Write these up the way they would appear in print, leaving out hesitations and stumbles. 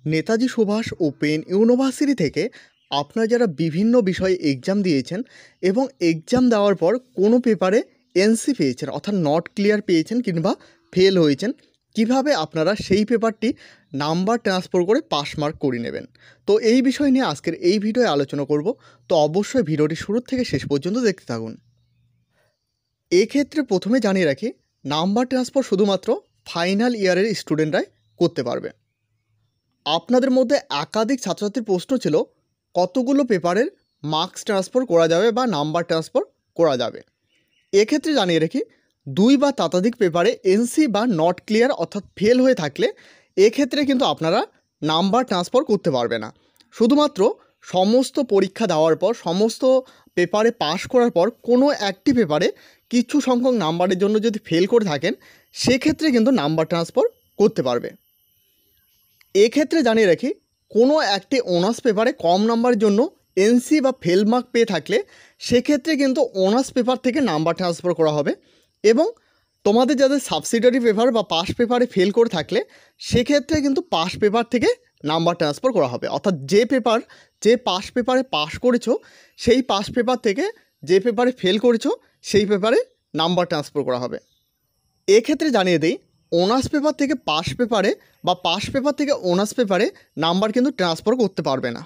Netaji Subhas open university থেকে আপনারা যারা বিভিন্ন বিষয়ে এক্সাম দিয়েছেন এবং এক্সাম দেওয়ার পর কোনো পেপারে এনসি পেয়েছেন অর্থাৎ নট ক্লিয়ার পেয়েছেন কিংবা ফেল হয়েছেন, কিভাবে আপনারা সেই পেপারটি নাম্বার ট্রান্সফার করে পাস মার্ক করে নেবেন। তো এই বিষয় নিয়ে আজকের এই ভিডিওয়ে আলোচনা করব। তো অবশ্যই ভিডিওটি শুরু থেকে শেষ পর্যন্ত দেখতে থাকুন। এক্ষেত্রে প্রথমে জানিয়ে রাখি, নাম্বার ট্রান্সফার শুধুমাত্র ফাইনাল ইয়ারের স্টুডেন্টরাই করতে পারবে। আপনাদের মধ্যে একাধিক ছাত্রছাত্রীর প্রশ্ন ছিল কতগুলো পেপারের মার্কস ট্রান্সফার করা যাবে বা নাম্বার ট্রান্সফার করা যাবে। এক্ষেত্রে জানিয়ে রাখি, 2 বা ততোধিক পেপারে এনসি বা নট ক্লিয়ার অর্থাৎ ফেল হয়ে থাকলে এক্ষেত্রে কিন্তু আপনারা নাম্বার ট্রান্সফার করতে পারবে না। শুধুমাত্র সমস্ত পরীক্ষা দেওয়ার পর সমস্ত পেপারে পাশ করার পর কোনো একটি পেপারে কিছু সংখ্যক নাম্বারের জন্য যদি ফেল করে থাকেন, সেক্ষেত্রে কিন্তু নাম্বার ট্রান্সফার করতে পারবে। এক্ষেত্রে জানিয়ে রাখি, কোনো একটি অনার্স পেপারে কম নাম্বারের জন্য এনসি বা ফেল মার্ক পেয়ে থাকলে সেক্ষেত্রে কিন্তু অনার্স পেপার থেকে নাম্বার ট্রান্সফার করা হবে। এবং তোমাদের যাদের সাবসিডিয়ারি পেপার বা পাস পেপারে ফেল করে থাকলে সেক্ষেত্রে কিন্তু পাস পেপার থেকে নাম্বার ট্রান্সফার করা হবে। অর্থাৎ যে পাস পেপারে পাস করেছো সেই পাস পেপার থেকে যে পেপারে ফেল করেছো সেই পেপারে নাম্বার ট্রান্সফার করা হবে। এক্ষেত্রে জানিয়ে দিই, অনার্স পেপার থেকে পাস পেপারে বা পাস পেপার থেকে অনার্স পেপারে নাম্বার কিন্তু ট্রান্সফার করতে পারবে না।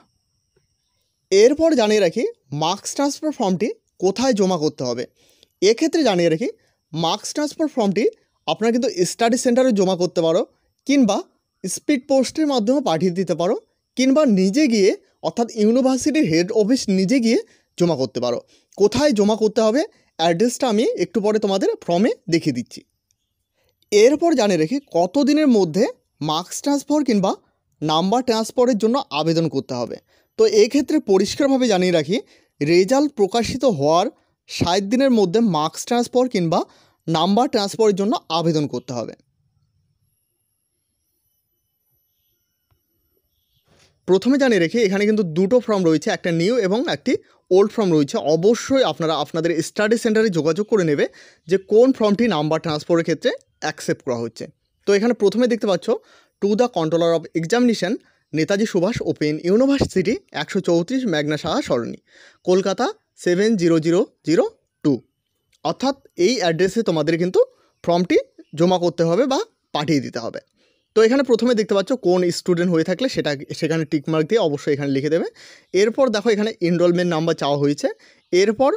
এরপর জানিয়ে রাখি, মার্কস ট্রান্সফার ফর্মটি কোথায় জমা করতে হবে। এক্ষেত্রে জানিয়ে রাখি, মার্কস ট্রান্সফার ফর্মটি আপনারা কিন্তু স্টাডি সেন্টারে জমা করতে পারো, কিংবা স্পিড পোস্টের মাধ্যমে পাঠিয়ে দিতে পারো, কিংবা নিজে গিয়ে অর্থাৎ ইউনিভার্সিটির হেড অফিস নিজে গিয়ে জমা করতে পারো। কোথায় জমা করতে হবে অ্যাড্রেসটা আমি একটু পরে তোমাদের ফর্মে দেখিয়ে দিচ্ছি। এরপর জানিয়ে রাখি, কত দিনের মধ্যে মার্কস ট্রান্সফার কিংবা নাম্বার ট্রান্সফারের জন্য আবেদন করতে হবে। তো এক্ষেত্রে পরিষ্কারভাবে জানিয়ে রাখি, রেজাল্ট প্রকাশিত হওয়ার 60 দিনের মধ্যে মার্কস ট্রান্সফার কিংবা নাম্বার ট্রান্সফারের জন্য আবেদন করতে হবে। প্রথমে জানিয়ে রেখে, এখানে কিন্তু দুটো ফর্ম রয়েছে, একটা নিউ এবং একটি ওল্ড ফর্ম রয়েছে। অবশ্যই আপনারা আপনাদের স্টাডি সেন্টারে যোগাযোগ করে নেবে যে কোন ফর্মটি নাম্বার ট্রান্সফারের ক্ষেত্রে অ্যাকসেপ্ট করা হচ্ছে। তো এখানে প্রথমে দেখতে পাচ্ছ, to the controller of examination Netaji Subhas open university 134 মেঘনা সাহা সরণি, কলকাতা 70002। অর্থাৎ এই অ্যাড্রেসে তোমাদের কিন্তু ফর্মটি জমা করতে হবে বা পাঠিয়ে দিতে হবে। তো এখানে প্রথমে দেখতে পাচ্ছ কোন স্টুডেন্ট হয়ে থাকলে সেখানে টিকমার্ক দিয়ে অবশ্যই এখানে লিখে দেবে। এরপর দেখো এখানে এনরোলমেন্ট নাম্বার চাওয়া হয়েছে। এরপর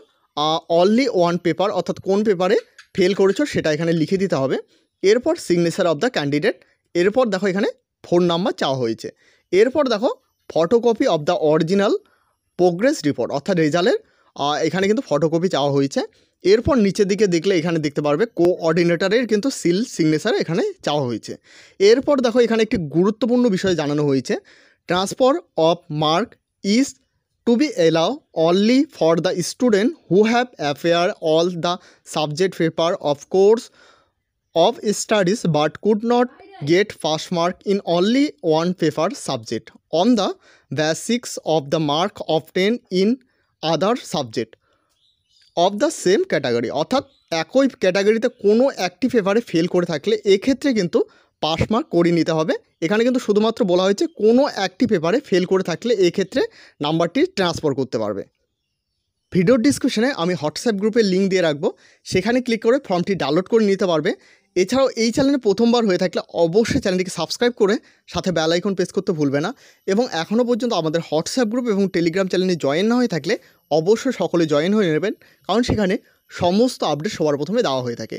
অনলি ওয়ান পেপার অর্থাৎ কোন পেপারে ফেল করেছো সেটা এখানে লিখে দিতে হবে। এরপর সিগনেচার অফ দ্য ক্যান্ডিডেট। এরপর দেখো এখানে ফোন নাম্বার চাওয়া হয়েছে। এরপর দেখো photocopy of the original progress report অর্থাৎ রেজাল্টের এখানে কিন্তু ফটোকপি চাওয়া হয়েছে। এরপর নিচের দিকে দেখলে এখানে দেখতে পারবে কোঅর্ডিনেটরের কিন্তু সিল সিগনেচার এখানে চাওয়া হয়েছে। এরপর দেখো এখানে একটি গুরুত্বপূর্ণ বিষয় জানানো হয়েছে, transfer of mark is to be allow only for the student who have affair all the subject paper of course of studies but could not get pass mark in only one paper subject on the basis of the mark obtained in other subject of the same category। অর্থাৎ একই ক্যাটাগরিতে কোনো একটি পেপারে fail করে থাকলে এক্ষেত্রে কিন্তু পাস মার্ক করে নিতে হবে। এখানে কিন্তু শুধুমাত্র বলা হয়েছে কোনো একটি পেপারে ফেল করে থাকলে এক্ষেত্রে নাম্বারটি ট্রান্সফার করতে পারবে। ভিডিওর ডিসক্রিপশনে আমি হোয়াটসঅ্যাপ গ্রুপের লিঙ্ক দিয়ে রাখবো, সেখানে ক্লিক করে ফর্মটি ডাউনলোড করে নিতে পারবে। এছাড়াও এই চ্যানেলে প্রথমবার হয়ে থাকলে অবশ্যই চ্যানেলটিকে সাবস্ক্রাইব করে সাথে বেল আইকন প্রেস করতে ভুলবে না। এবং এখনও পর্যন্ত আমাদের হোয়াটসঅ্যাপ গ্রুপ এবং টেলিগ্রাম চ্যানেলে জয়েন না হয়ে থাকলে অবশ্যই সকলে জয়েন হয়ে নেবেন, কারণ সেখানে সমস্ত আপডেট সবার প্রথমে দেওয়া হয়ে থাকে।